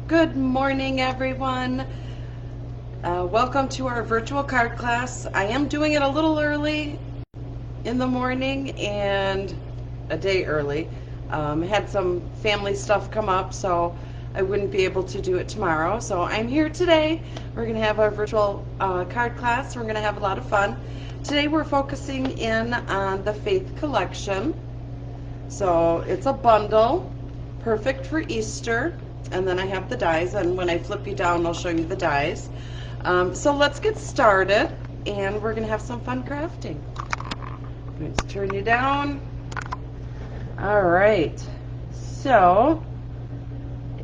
Good morning, everyone. Welcome to our virtual card class. I am doing it a little early in the morning and a day early. Had some family stuff come up, so I wouldn't be able to do it tomorrow. So I'm here today. We're going to have our virtual card class. We're going to have a lot of fun. Today we're focusing in on the Faith Collection. So it's a bundle, perfect for Easter. And then I have the dies, and when I flip you down, I'll show you the dies. So let's get started, and we're going to have some fun crafting. Let's turn you down. All right. So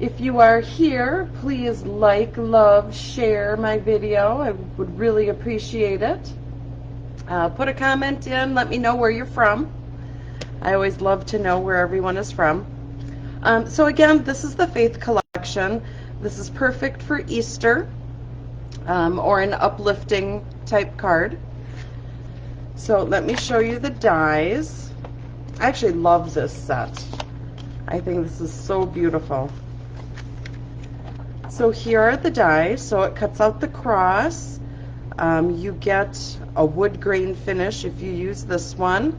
if you are here, please like, love, share my video. I would really appreciate it. Put a comment in. Let me know where you're from. I always love to know where everyone is from. So again, this is the Faith Collection. This is perfect for Easter or an uplifting type card. So let me show you the dies. I actually love this set. I think this is so beautiful. So here are the dies. So it cuts out the cross. You get a wood grain finish if you use this one.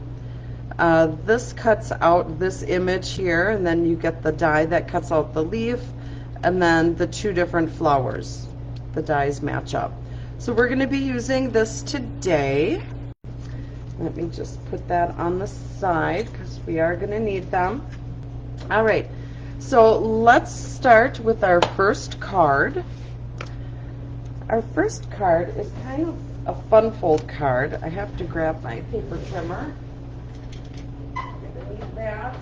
This cuts out this image here, and then you get the die that cuts out the leaf, and then the two different flowers. The dies match up. So we're going to be using this today. Let me just put that on the side because we are going to need them. All right, so let's start with our first card. Our first card is kind of a fun fold card. I have to grab my paper trimmer. That.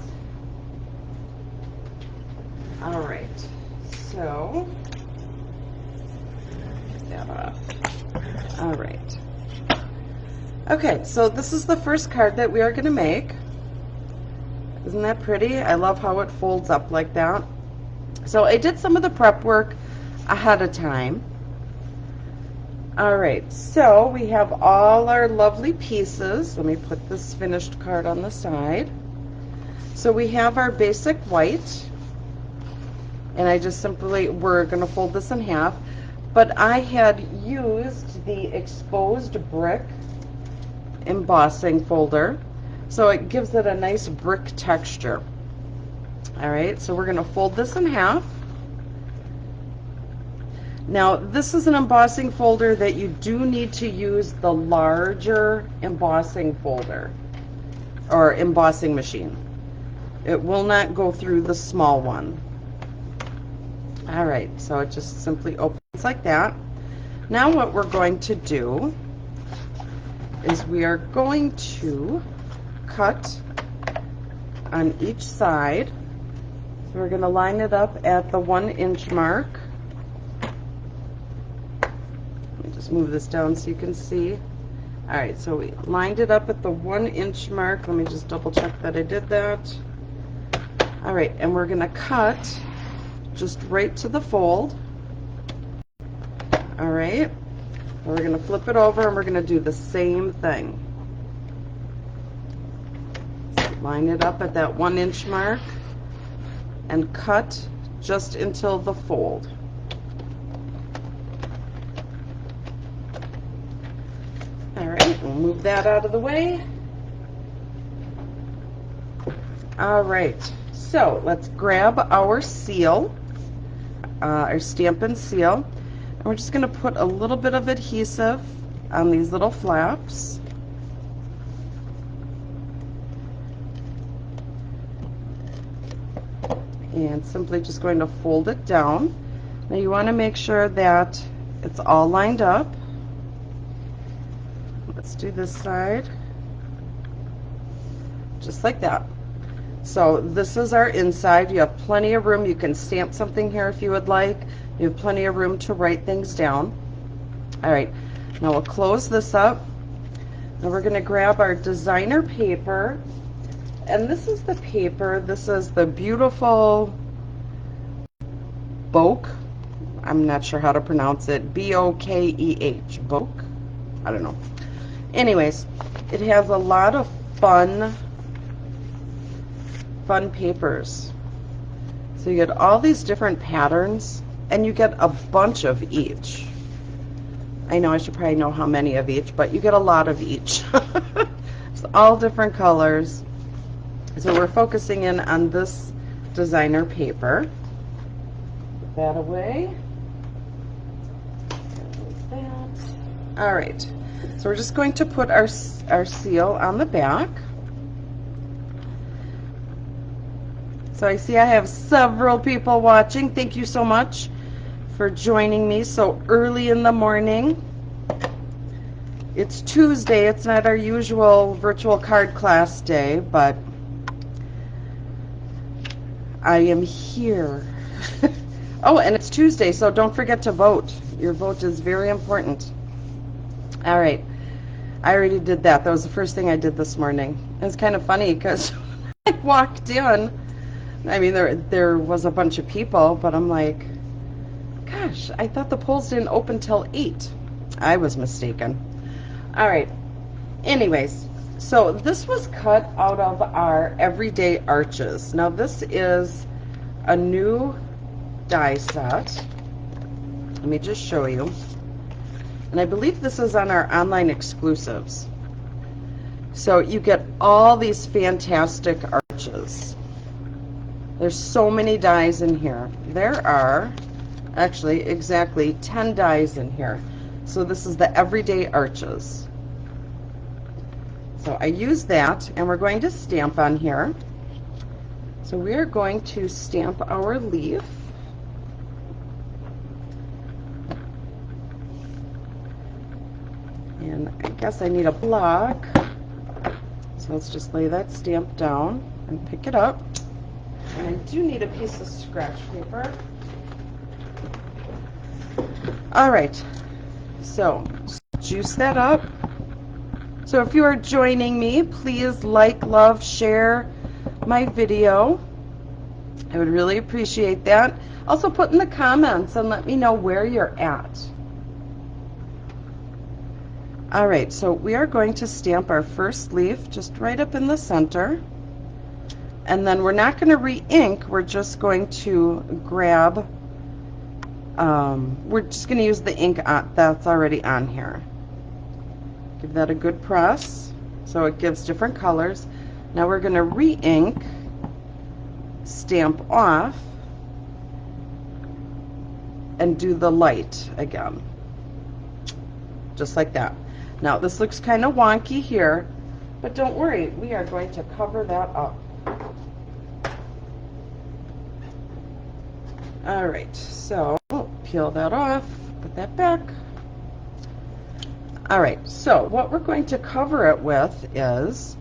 All right, so get that off. All right. Okay, so this is the first card that we are going to make. Isn't that pretty? I love how it folds up like that. So I did some of the prep work ahead of time. All right, so we have all our lovely pieces. Let me put this finished card on the side. So we have our basic white, and I just simply, we're going to fold this in half, but I had used the exposed brick embossing folder, so it gives it a nice brick texture. All right, so we're going to fold this in half. Now, this is an embossing folder that you do need to use the larger embossing folder or embossing machine. It will not go through the small one. All right, so it just simply opens like that. Now what we're going to do is we are going to cut on each side. So we're going to line it up at the 1 inch mark. Let me just move this down so you can see. All right, so we lined it up at the 1 inch mark. Let me just double check that I did that. All right, and we're going to cut just right to the fold. All right, we're going to flip it over and we're going to do the same thing. Line it up at that 1 inch mark and cut just until the fold. All right, we'll move that out of the way. All right. So let's grab our seal, our Stampin' Seal, and we're just going to put a little bit of adhesive on these little flaps. And simply just going to fold it down. Now you want to make sure that it's all lined up. Let's do this side. Just like that. So this is our inside. You have plenty of room. You can stamp something here if you would like. You have plenty of room to write things down. All right, now we'll close this up. Now we're going to grab our designer paper. And this is the paper. This is the beautiful Bokeh. I'm not sure how to pronounce it. B-O-K-E-H. Bokeh? I don't know. Anyways, it has a lot of fun papers. So you get all these different patterns and you get a bunch of each. I know I should probably know how many of each, but you get a lot of each. It's all different colors. So we're focusing in on this designer paper. Put that away. That. All right. So we're just going to put our seal on the back. So I see I have several people watching. Thank you so much for joining me so early in the morning. It's Tuesday. It's not our usual virtual card class day, but I am here. Oh, and it's Tuesday, so don't forget to vote. Your vote is very important. All right. I already did that. That was the first thing I did this morning. It's kind of funny because I walked in. I mean, there was a bunch of people, but I'm like, gosh, I thought the polls didn't open till 8. I was mistaken. All right. Anyways, so this was cut out of our Everyday Arches. Now, this is a new die set. Let me just show you. And I believe this is on our online exclusives. So you get all these fantastic arches. There's so many dies in here. There are actually exactly 10 dies in here. So this is the Everyday Arches. So I use that, and we're going to stamp on here. So we are going to stamp our leaf. And I guess I need a block. So let's just lay that stamp down and pick it up. And I do need a piece of scratch paper. All right, so juice that up. So if you are joining me, please like, love, share my video. I would really appreciate that. Also put in the comments and let me know where you're at. All right, so we are going to stamp our first leaf just right up in the center. And then we're not going to re-ink, we're just going to grab, we're just going to use the ink that's already on here. Give that a good press so it gives different colors. Now we're going to re-ink, stamp off, and do the light again. Just like that. Now this looks kind of wonky here, but don't worry, we are going to cover that up. All right, so peel that off, put that back. All right, so what we're going to cover it with is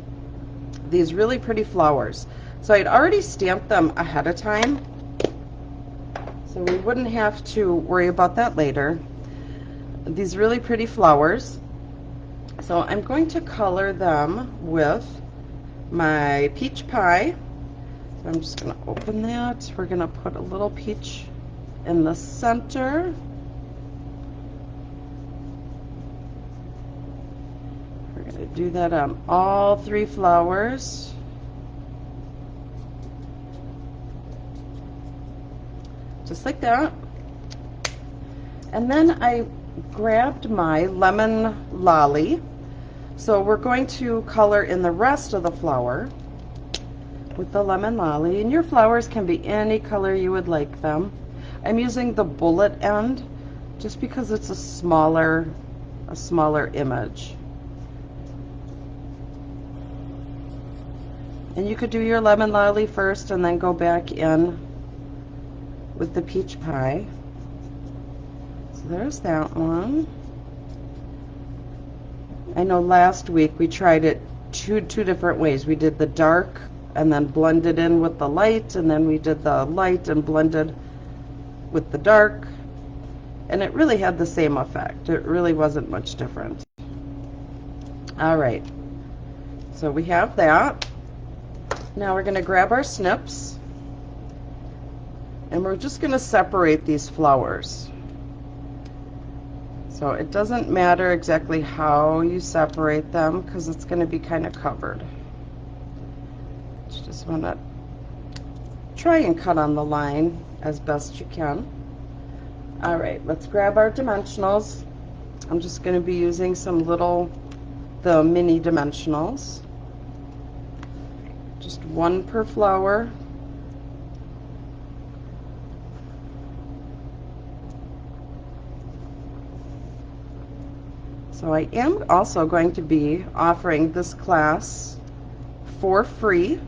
these really pretty flowers. So I'd already stamped them ahead of time, so we wouldn't have to worry about that later. These really pretty flowers. So I'm going to color them with my peach pie. So I'm just going to open that. We're going to put a little peach in the center. We're going to do that on all 3 flowers. Just like that. And then I grabbed my lemon lolly. So we're going to color in the rest of the flower with the lemon lolly, and your flowers can be any color you would like them. I'm using the bullet end just because it's a smaller image. And you could do your lemon lolly first and then go back in with the peach pie. So there's that one. I know last week we tried it two different ways. We did the dark and then blended in with the light, and then we did the light and blended with the dark, and it really had the same effect. It really wasn't much different. All right, so we have that. Now we're going to grab our snips, and we're just going to separate these flowers. So it doesn't matter exactly how you separate them because it's going to be kind of covered. You just want to try and cut on the line as best you can. All right, let's grab our dimensionals. I'm just going to be using the mini dimensionals. Just one per flower. So I am also going to be offering this class for free.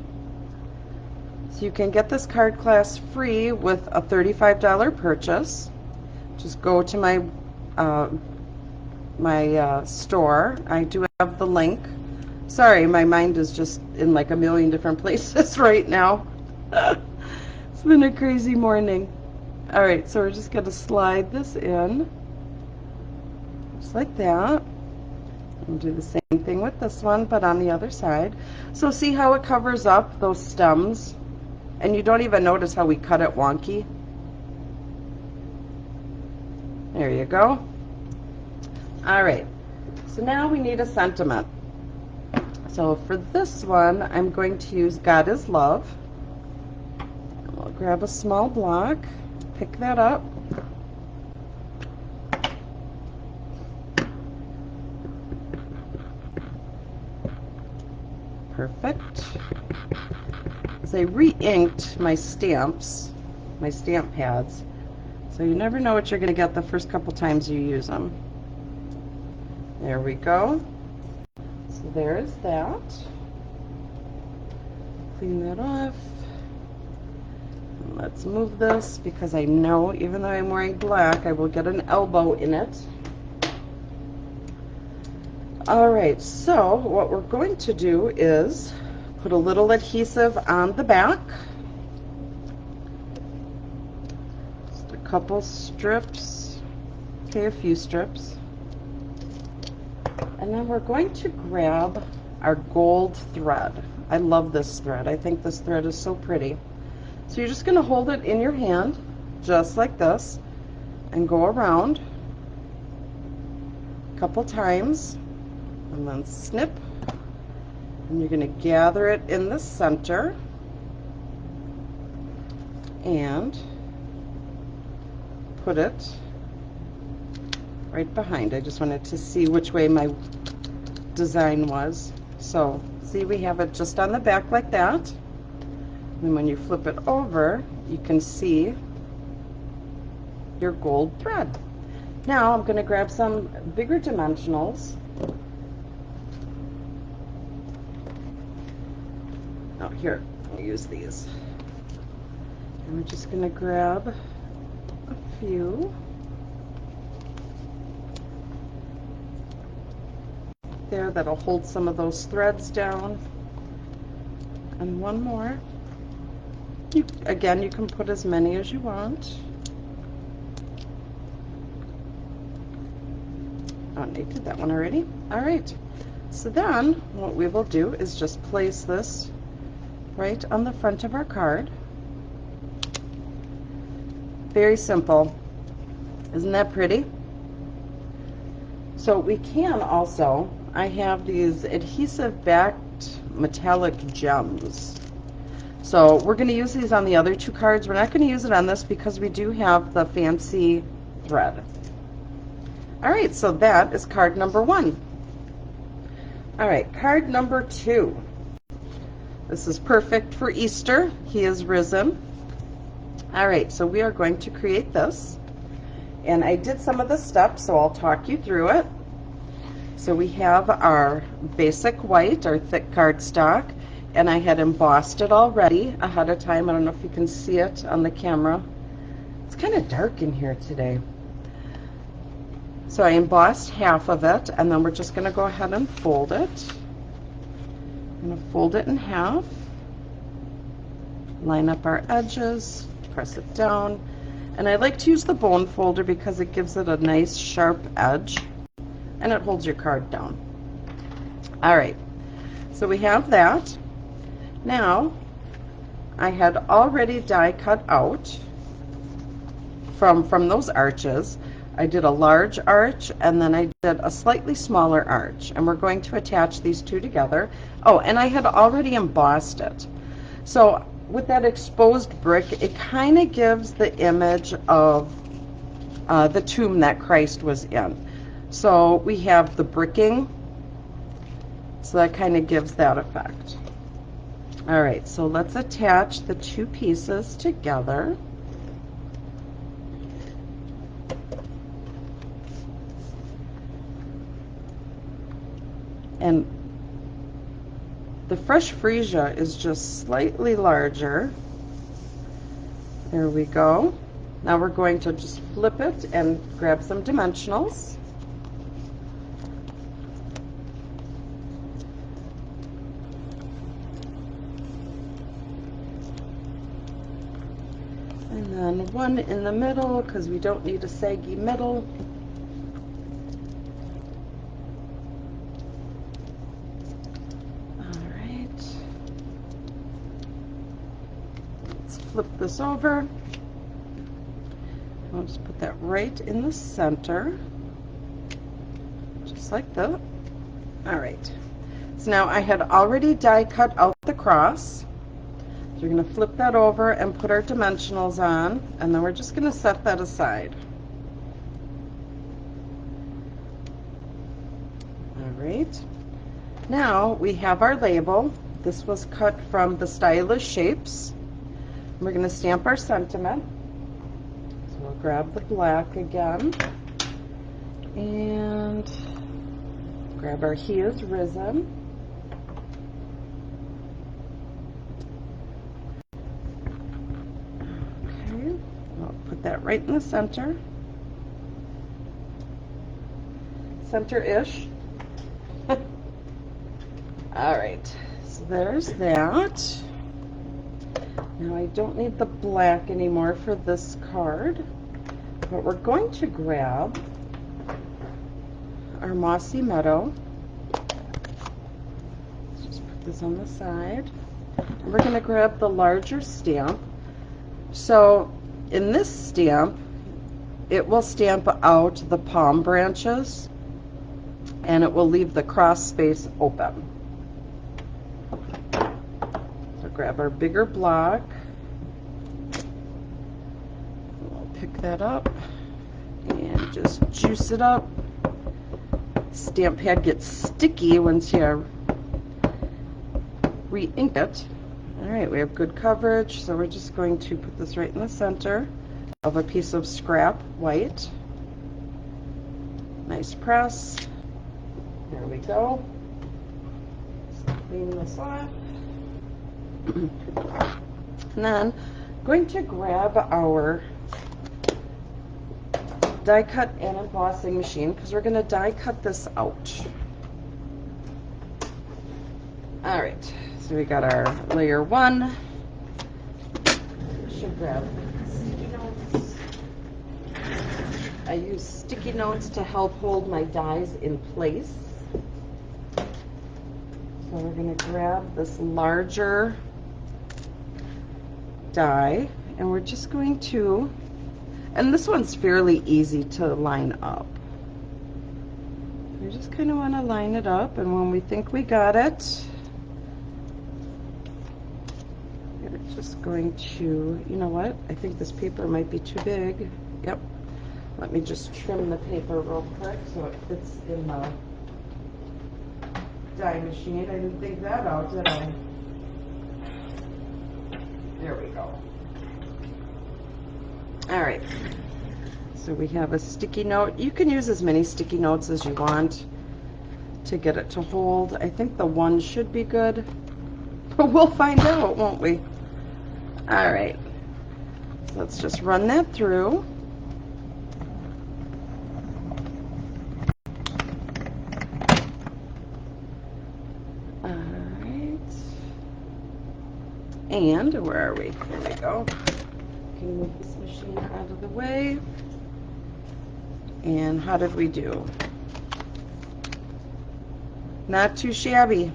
So you can get this card class free with a $35 purchase. Just go to my store. I do have the link. Sorry, my mind is just in like a million different places right now. It's been a crazy morning. All right, so we're just going to slide this in, just like that. And do the same thing with this one, but on the other side. So see how it covers up those stems? And you don't even notice how we cut it wonky. There you go. All right, so now we need a sentiment. So for this one, I'm going to use God is Love. We'll grab a small block, pick that up. Perfect. As I re-inked my stamps, my stamp pads, so you never know what you're going to get the first couple times you use them. There we go. So there's that. Clean that off. And let's move this because I know even though I'm wearing black, I will get an elbow in it. All right, so what we're going to do is put a little adhesive on the back. Just a couple strips, okay, a few strips. And then we're going to grab our gold thread. I love this thread. I think this thread is so pretty. So you're just going to hold it in your hand, just like this, and go around a couple times, and then snip. And you're going to gather it in the center and put it right behind. I just wanted to see which way my design was. So see, we have it just on the back like that. And when you flip it over, you can see your gold thread. Now I'm going to grab some bigger dimensionals. Oh, here, I'll use these. And we're just going to grab a few. There, that'll hold some of those threads down. And one more. Again, you can put as many as you want. Oh, I did that one already. All right. So then what we will do is just place this right on the front of our card. Very simple. Isn't that pretty? So we can also, I have these adhesive backed metallic gems. So we're going to use these on the other two cards. We're not going to use it on this because we do have the fancy thread. All right, so that is card number 1. All right, card number 2. This is perfect for Easter. He is risen. All right, so we are going to create this. And I did some of the steps, so I'll talk you through it. So we have our basic white, our thick cardstock, and I had embossed it already ahead of time. I don't know if you can see it on the camera. It's kind of dark in here today. So I embossed half of it, and then we're just going to go ahead and fold it. I'm going to fold it in half, line up our edges, press it down, and I like to use the bone folder because it gives it a nice sharp edge, and it holds your card down. All right, so we have that. Now, I had already die cut out from those arches. I did a large arch, and then I did a slightly smaller arch, and we're going to attach these two together. Oh, and I had already embossed it. So with that exposed brick, it kind of gives the image of the tomb that Christ was in. So we have the bricking, so that kind of gives that effect. All right, so let's attach the two pieces together. And the fresh freesia is just slightly larger. There we go. Now we're going to just flip it and grab some dimensionals. And then one in the middle, because we don't need a saggy middle. All right. Let's flip this over. I'll just put that right in the center, just like that. All right. So now I had already die cut out the cross. So we're going to flip that over and put our dimensionals on, and then we're just going to set that aside. All right. Now we have our label. This was cut from the Stylish Shapes. We're going to stamp our sentiment. So we'll grab the black again and grab our He is Risen. That right in the center, center-ish. All right, so there's that. Now I don't need the black anymore for this card, but we're going to grab our Mossy Meadow. Let's just put this on the side. And we're going to grab the larger stamp. So in this stamp, it will stamp out the palm branches and it will leave the cross space open. So grab our bigger block. We'll pick that up and just juice it up. Stamp pad gets sticky once you re-ink it. All right, we have good coverage, so we're just going to put this right in the center of a piece of scrap white. Nice press. There we go. Just clean this off. And then I'm going to grab our die cut and embossing machine because we're going to die cut this out. All right. So we got our layer 1. Should grab sticky notes. I use sticky notes to help hold my dies in place. So we're going to grab this larger die and we're just going to, and this one's fairly easy to line up. We just kind of want to line it up, and when we think we got it, just going to, you know what, I think this paper might be too big. Yep. Let me just trim the paper real quick so it fits in the die machine. I didn't think that out, did I? There we go. All right. So we have a sticky note. You can use as many sticky notes as you want to get it to hold. I think the one should be good. But we'll find out, won't we? All right, let's just run that through. All right, and where are we? There we go. Can move this machine out of the way. And how did we do? Not too shabby.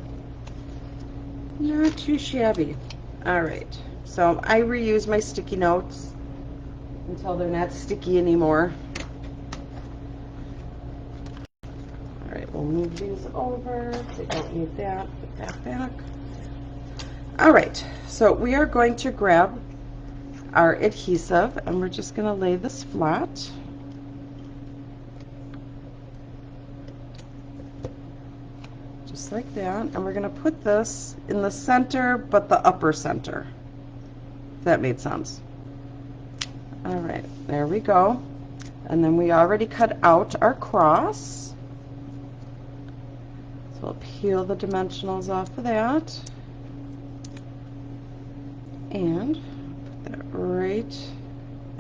Not too shabby. All right. So I reuse my sticky notes until they're not sticky anymore. All right, we'll move these over. They don't need that. Put that back. All right, so we are going to grab our adhesive and we're just going to lay this flat. like that. And we're going to put this in the center, but the upper center. If that made sense. All right, there we go. And then we already cut out our cross. So we'll peel the dimensionals off of that. And put that right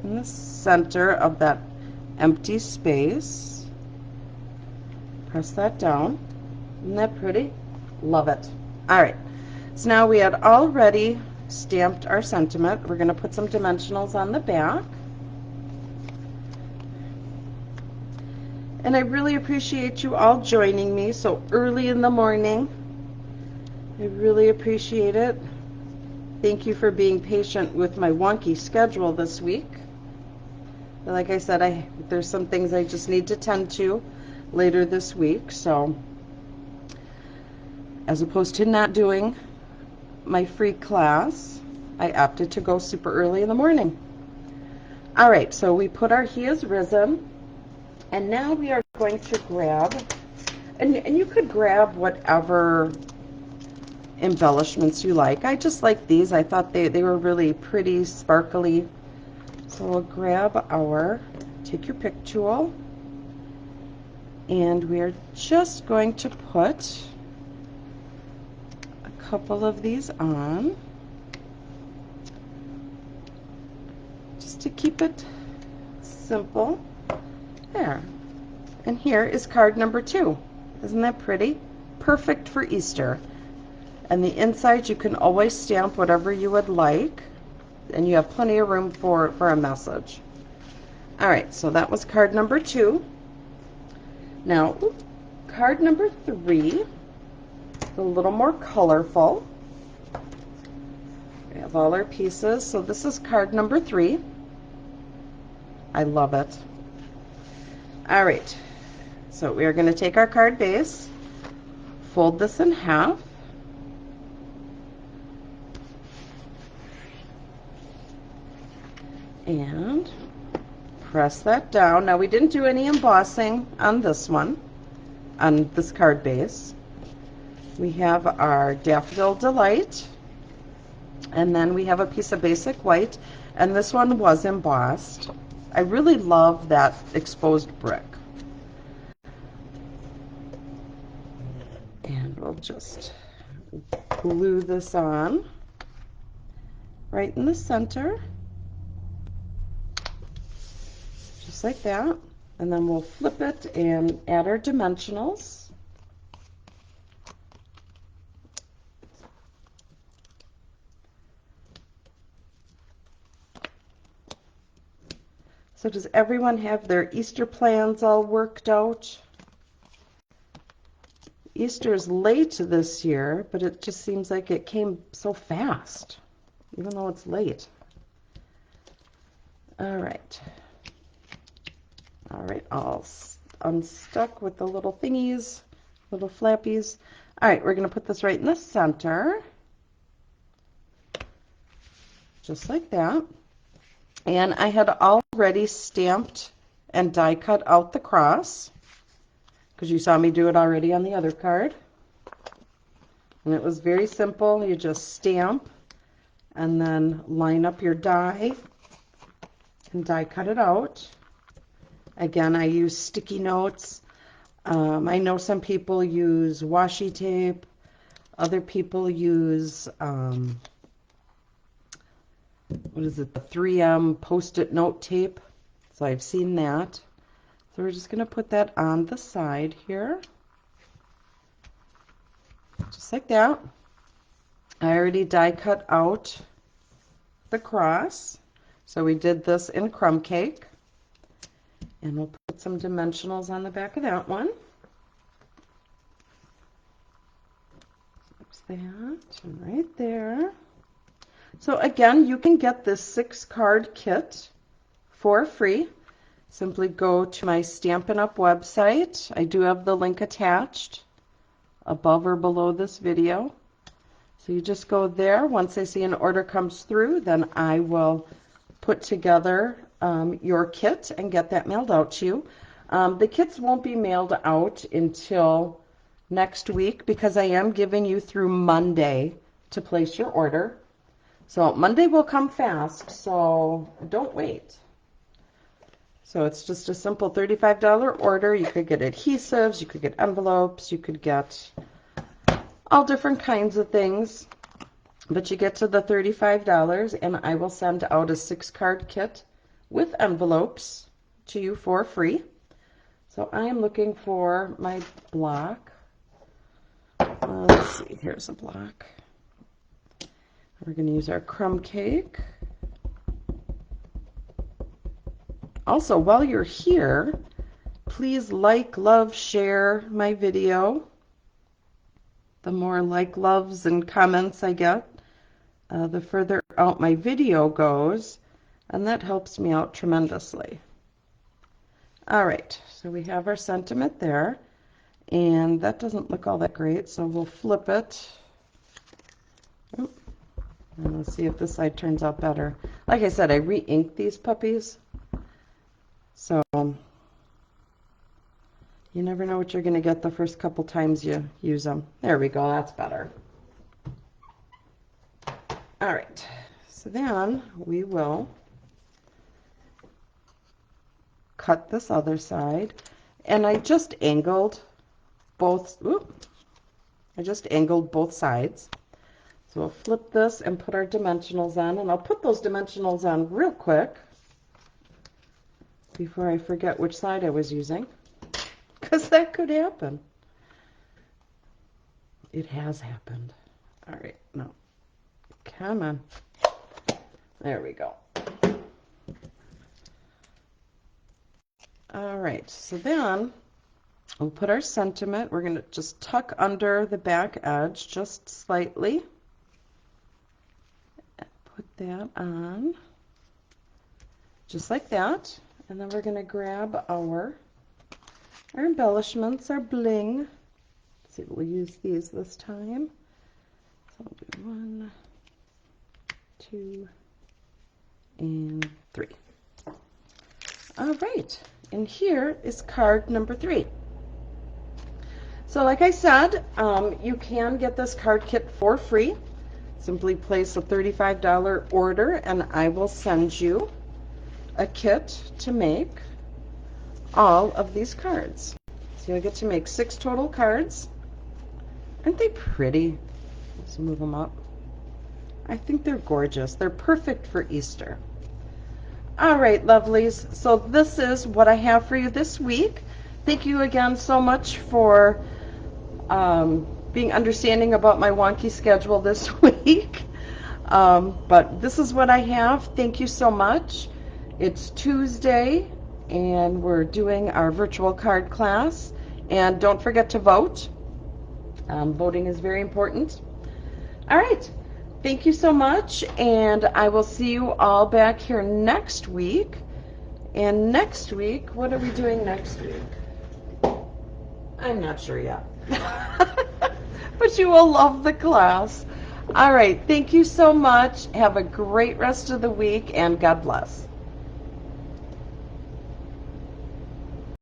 in the center of that empty space. Press that down. Isn't that pretty? Love it. All right, so now we had already stamped our sentiment. We're going to put some dimensionals on the back. And I really appreciate you all joining me so early in the morning. I really appreciate it. Thank you for being patient with my wonky schedule this week. Like I said, there's some things I just need to tend to later this week. So as opposed to not doing my free class, I opted to go super early in the morning. All right, so we put our He Is Risen. And now we are going to grab, and you could grab whatever embellishments you like. I just like these. I thought they were really pretty, sparkly. So we'll grab take your pick tool, and we are just going to put a couple of these on, just to keep it simple. There. And here is card number 2. Isn't that pretty? Perfect for Easter. And the inside, you can always stamp whatever you would like, and you have plenty of room for a message. All right, so that was card number 2. Now, card number 3 is a little more colorful. We have all our pieces. So this is card number 3. I love it. All right, so we are going to take our card base, fold this in half, and press that down. Now we didn't do any embossing on this one, on this card base. We have our Daffodil Delight, and then we have a piece of basic white, and this one was embossed. I really love that exposed brick. And we'll just glue this on right in the center, just like that. And then we'll flip it and add our dimensionals. So does everyone have their Easter plans all worked out? Easter is late this year, but it just seems like it came so fast, even though it's late. All right. All right, all unstuck with the little thingies, little flappies. All right, we're going to put this right in the center, just like that. And I had already stamped and die cut out the cross, because you saw me do it already on the other card. And it was very simple. You just stamp and then line up your die and die cut it out. Again, I use sticky notes. I know some people use washi tape. Other people use what is it, the 3M Post-it note tape. So I've seen that. So we're just going to put that on the side here. Just like that. I already die cut out the cross. So we did this in crumb cake. And we'll put some dimensionals on the back of that one. Oops, that, and right there. So again, you can get this 6-card kit for free. Simply go to my Stampin' Up! Website. I do have the link attached above or below this video. So you just go there. Once I see an order comes through, then I will put together your kit and get that mailed out to you. The kits won't be mailed out until next week because I am giving you through Monday to place your order. So Monday will come fast, so don't wait. So it's just a simple $35 order. You could get adhesives, you could get envelopes, you could get all different kinds of things. But you get to the $35 and I will send out a 6-card kit with envelopes to you for free. So I am looking for my block. Let's see, here's a block. We're going to use our crumb cake. Also, while you're here, please like, love, share my video. The more like, loves, and comments I get, the further out my video goes, and that helps me out tremendously. All right, so we have our sentiment there, and that doesn't look all that great, so we'll flip it. And let's see if this side turns out better. Like I said, I re-inked these puppies, so you never know what you're going to get the first couple times you use them. There we go, that's better. All right, so then we will cut this other side, and I just angled both. I just angled both sides. So we'll flip this and put our dimensionals on, and I'll put those dimensionals on real quick before I forget which side I was using, because that could happen. It has happened. All right, no. Come on. There we go. All right, so then we'll put our sentiment. We're going to just tuck under the back edge just slightly. Put that on, just like that. And then we're going to grab our embellishments, our bling. Let's see if we'll use these this time. So I'll do 1, 2, and 3. All right, and here is card number 3. So like I said, you can get this card kit for free. Simply place a $35 order and I will send you a kit to make all of these cards. So you'll get to make 6 total cards. Aren't they pretty? Let's move them up. I think they're gorgeous. They're perfect for Easter. All right, lovelies. So this is what I have for you this week. Thank you again so much for being understanding about my wonky schedule this week. But this is what I have. Thank you so much. It's Tuesday, and we're doing our virtual card class. And don't forget to vote. Voting is very important. All right. Thank you so much, and I will see you all back here next week. And next week, what are we doing next week? I'm not sure yet. But you will love the class. All right. Thank you so much. Have a great rest of the week, and God bless.